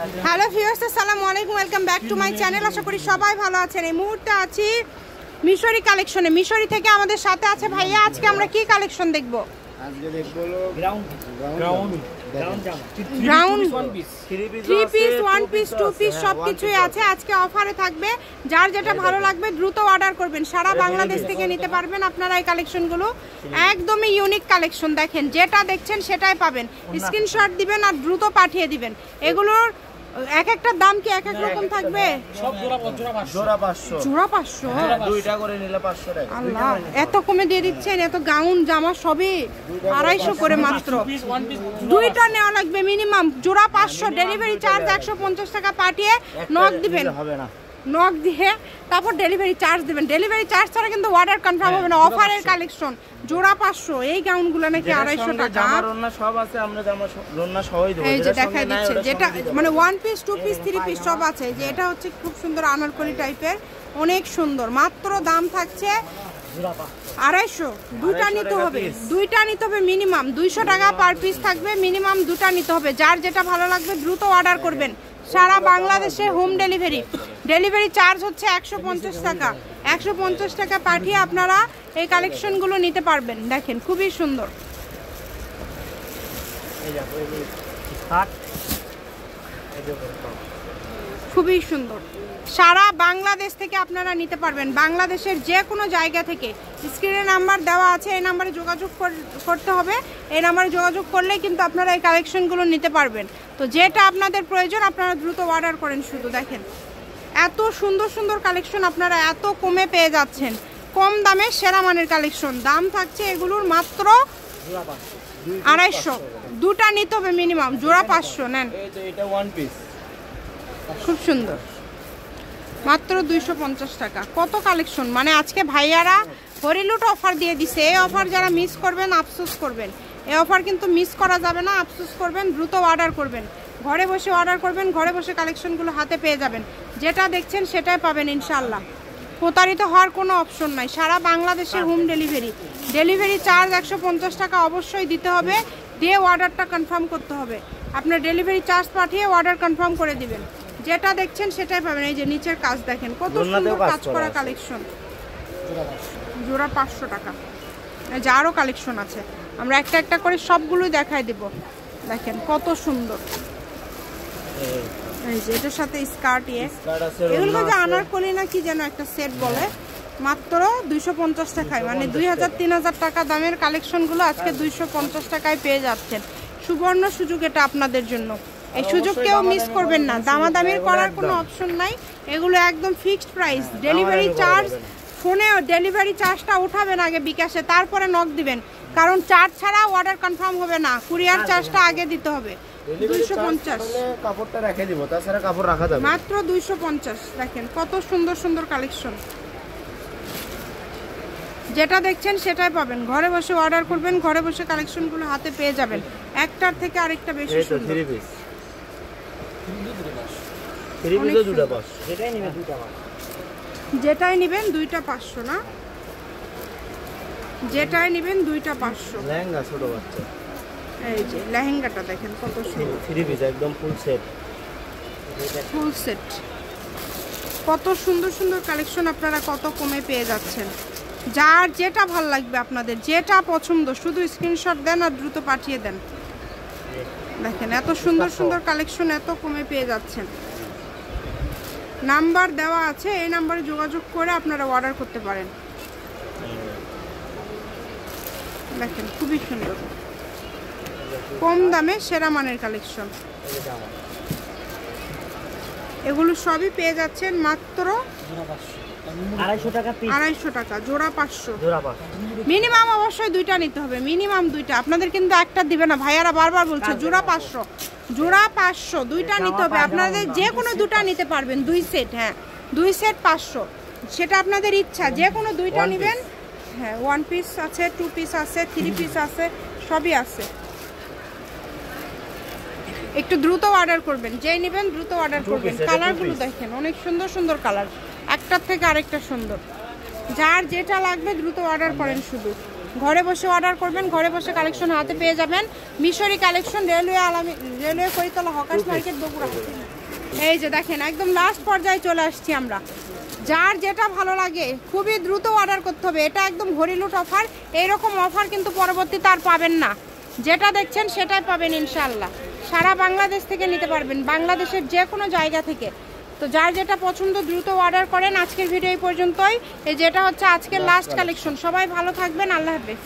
Hello viewers, আসসালামু আলাইকুম, welcome back to my channel. আশা করি সবাই ভালো আছেন। এই মুহূর্তে আছি মিশরি কালেকশনে। মিশরি থেকে আমাদের সাথে আছে ভাইয়া। আজকে আমরা কি কালেকশন দেখব? আজকে দেখব ground three piece, one piece, two piece সবকিছুই আছে। আজকে অফারে থাকবে। যার যেটা ভালো লাগবে দ্রুত অর্ডার করবেন। সারা বাংলাদেশ থেকে নিতে পারবেন আপনারা এই কালেকশনগুলো। একদমই ইউনিক কালেকশন। দেখেন, যেটা দেখছেন সেটাই পাবেন। স্ক্রিনশট দিবেন আর দ্রুত পাঠিয়ে দিবেন। এগুলোর এক একটা দাম কি এক এক রকম থাকবে? সব জোড়া 500 জোড়া 500, দুইটা করে নিলে 500 টাকা। আল্লাহ, এত কমে দিয়ে দিচ্ছেন। এত গাউন জামা সবই 250 করে মাত্র। দুইটা নেওয়া লাগবে মিনিমাম। জোড়া 500, ডেলিভারি চার্জ 150 টাকা পাঠিয়ে নক দিবেন। হবে না, নক দিয়ে তারপর ডেলিভারি চার্জ দিবেন। ডেলিভারি চার্জ ছাড়া কিন্তু অর্ডার কনফার্ম হবে না। অফারের কালেকশন। জোড়া 500। এই গাউনগুলো নাকি 250 টাকা। জামা রন্না সব আছে, আমরা জামা রন্না সবই দেব। এই যে দেখা দিচ্ছে, যেটা মানে one piece, two piece, three piece সব আছে। যে এটা হচ্ছে খুব সুন্দর আনারকলি টাইপের, অনেক সুন্দর। মাত্র দাম থাকছে 250। দুইটা নিতে হবে, দুইটা নিতে হবে মিনিমাম। 200 টাকা পার পিস থাকবে। মিনিমাম দুটা নিতে হবে। যার যেটা ভালো লাগবে দ্রুত অর্ডার করবেন। সারা বাংলাদেশে হোম ডেলিভারি। ডেলিভারি চার্জ হচ্ছে 150 টাকা। 150 টাকা পাঠিয়ে আপনারা এই কালেকশনগুলো নিতে পারবেন। দেখেন, খুবই সুন্দর। খুবই সুন্দর। সারা বাংলাদেশ থেকে আপনারা নিতে পারবেন। বাংলাদেশের যে কোনো জায়গা থেকে। স্ক্রিনে নাম্বার দেওয়া আছে, এই নাম্বারে যোগাযোগ করতে হবে। এই নাম্বারে যোগাযোগ করলেই কিন্তু আপনারা এই কালেকশনগুলো নিতে পারবেন। তো যেটা আপনাদের প্রয়োজন আপনারা দ্রুত অর্ডার করেন। শুধু দেখেন, এত সুন্দর সুন্দর কালেকশন আপনারা এত কমে পেয়ে যাচ্ছেন। কম দামে সেরা মানের কালেকশন। দাম থাকছে এগুলোর মাত্র 250। দুটা নিতে হবে মিনিমাম। জোড়া 500 নেন। এটা ওয়ান পিস, খুব সুন্দর। মাত্র 250 টাকা। কত কালেকশন! মানে আজকে ভাইয়ারা হরিলুট অফার দিয়ে দিছে। এই অফার যারা মিস করবেন আফসোস করবেন। এই অফার কিন্তু মিস করা যাবে না। আফসোস করবেন। দ্রুত অর্ডার করবেন। ঘরে বসে অর্ডার করবেন। ঘরে বসে কালেকশনগুলো হাতে পেয়ে যাবেন। যেটা দেখছেন সেটাই পাবেন ইনশাআল্লাহ। প্রতারিত হওয়ার কোনো অপশন নাই। সারা বাংলাদেশে হোম ডেলিভারি। ডেলিভারি চার্জ 150 টাকা অবশ্যই দিতে হবে। দিয়ে অর্ডারটা কনফার্ম করতে হবে। আপনার ডেলিভারি চার্জ পাঠিয়ে অর্ডার কনফার্ম করে দিবেন। যেটা দেখছেন সেটাই পাবেন। এই যে নিচের কাজ দেখেন, কত সুন্দর কাজ করা কালেকশন। জোড়া 500 টাকা। এই যে আরো কালেকশন আছে। আমরা একটা একটা করে সবগুলোই দেখাই দিব। দেখেন কত সুন্দর। এই যে এটার সাথে স্কার্ট এগুলো যে আনারকলি না কি যেন একটা সেট বলে। মাত্র 250 টাকায়, মানে 2000-3000 টাকা দামের কালেকশনগুলো আজকে 250 টাকায় পেয়ে যাচ্ছেন। সুবর্ণ সুযোগ এটা আপনাদের জন্য। এই সুযোগ কেউ মিস করবেন না। দামাদামির করার কোনো অপশন নাই। এগুলো একদম ফিক্সড প্রাইস। ডেলিভারি চার্জ ফোনে ডেলিভারি চার্জটা উঠাবেন আগে বিকাশে, তারপরে নক দিবেন। কারণ চার্জ ছাড়া অর্ডার কনফার্ম হবে না। কুরিয়ার চার্জটা আগে দিতে হবে। 250 কাপড়টা রেখে দিব, তাছাড়া কাপড় রাখা যাবে মাত্র 250। দেখেন কত সুন্দর সুন্দর কালেকশন। যেটা দেখছেন সেটাই পাবেন। ঘরে বসে অর্ডার করবেন। ঘরে বসে কালেকশনগুলো হাতে পেয়ে যাবেন। একটার থেকে আরেকটা বেশি সুন্দর। যেটাই নেবেন দুইটা 500 না? যেটাই নেবেন দুইটা 500। লেহেঙ্গা ছোট বাচ্চা। এই যে লেহেঙ্গাটা দেখেন কত সুন্দর। থ্রি পিস একদম ফুল সেট। Full set. কত সুন্দর সুন্দর কালেকশন আপনারা কত কমে পেয়ে যাচ্ছেন। যার যেটা ভাল লাগবে, আপনাদের যেটা পছন্দ শুধু স্ক্রিনশট দেন আর দ্রুত পাঠিয়ে দেন। দেখেন এত সুন্দর সুন্দর কালেকশন এত কমে পেয়ে যাচ্ছেন। নাম্বার দেওয়া আছে, এই নাম্বারে যোগাযোগ করে আপনারা অর্ডার করতে পারেন। দেখেন খুবই সুন্দর। কম দামে সেরা মানের কালেকশন। এগুলো সবই পেয়ে যাচ্ছেন মাত্র 250 টাকা। জোড়া 500। মিনিমাম অবশ্যই দুইটা নিতে হবে। মিনিমাম দুইটা। আপনাদের কিন্তু একটা দিবে না। ভাইয়ারা বারবার বলছে জোড়া 500। জোড়া 500 দুইটা নিতে হবে। আপনাদের যে কোনো দুটা নিতে পারবেন। 2 সেট। হ্যাঁ, 2 সেট 500। সেটা আপনাদের ইচ্ছা। যে কোনো দুইটা নেবেন। হ্যাঁ, 1 পিস আছে, 2 পিস আছে, 3 পিস আছে, সবই আছে। একটু দ্রুত অর্ডার করবেন। যেই নেবেন দ্রুত অর্ডার করবেন। কালারগুলো দেখেন অনেক সুন্দর সুন্দর কালার। একটার থেকে আরেকটা সুন্দর। যার যেটা লাগবে দ্রুত অর্ডার করেন। শুধু ঘরে বসে অর্ডার করবেন, ঘরে বসে কালেকশন হাতে পেয়ে যাবেন। Mishri collection, railway Karitala hawkers market Bogura. এই যে দেখেন একদম লাস্ট পর্যায়ে চলে আসছি আমরা। যার যেটা ভালো লাগে খুবই দ্রুত অর্ডার করতে হবে। এটা একদম হরিলুট অফার, এইরকম অফার কিন্তু পরবর্তীতে আর পাবেন না। যেটা দেখছেন সেটাই পাবেন ইনশাআল্লাহ। সারা বাংলাদেশ থেকে নিতে পারবেন, বাংলাদেশের যে কোনো জায়গা থেকে। তো যার যেটা পছন্দ দ্রুত অর্ডার করেন। আজকের ভিডিও এই পর্যন্তই। এই যেটা হচ্ছে আজকের লাস্ট কালেকশন। সবাই ভালো থাকবেন, আল্লাহ হাফেজ।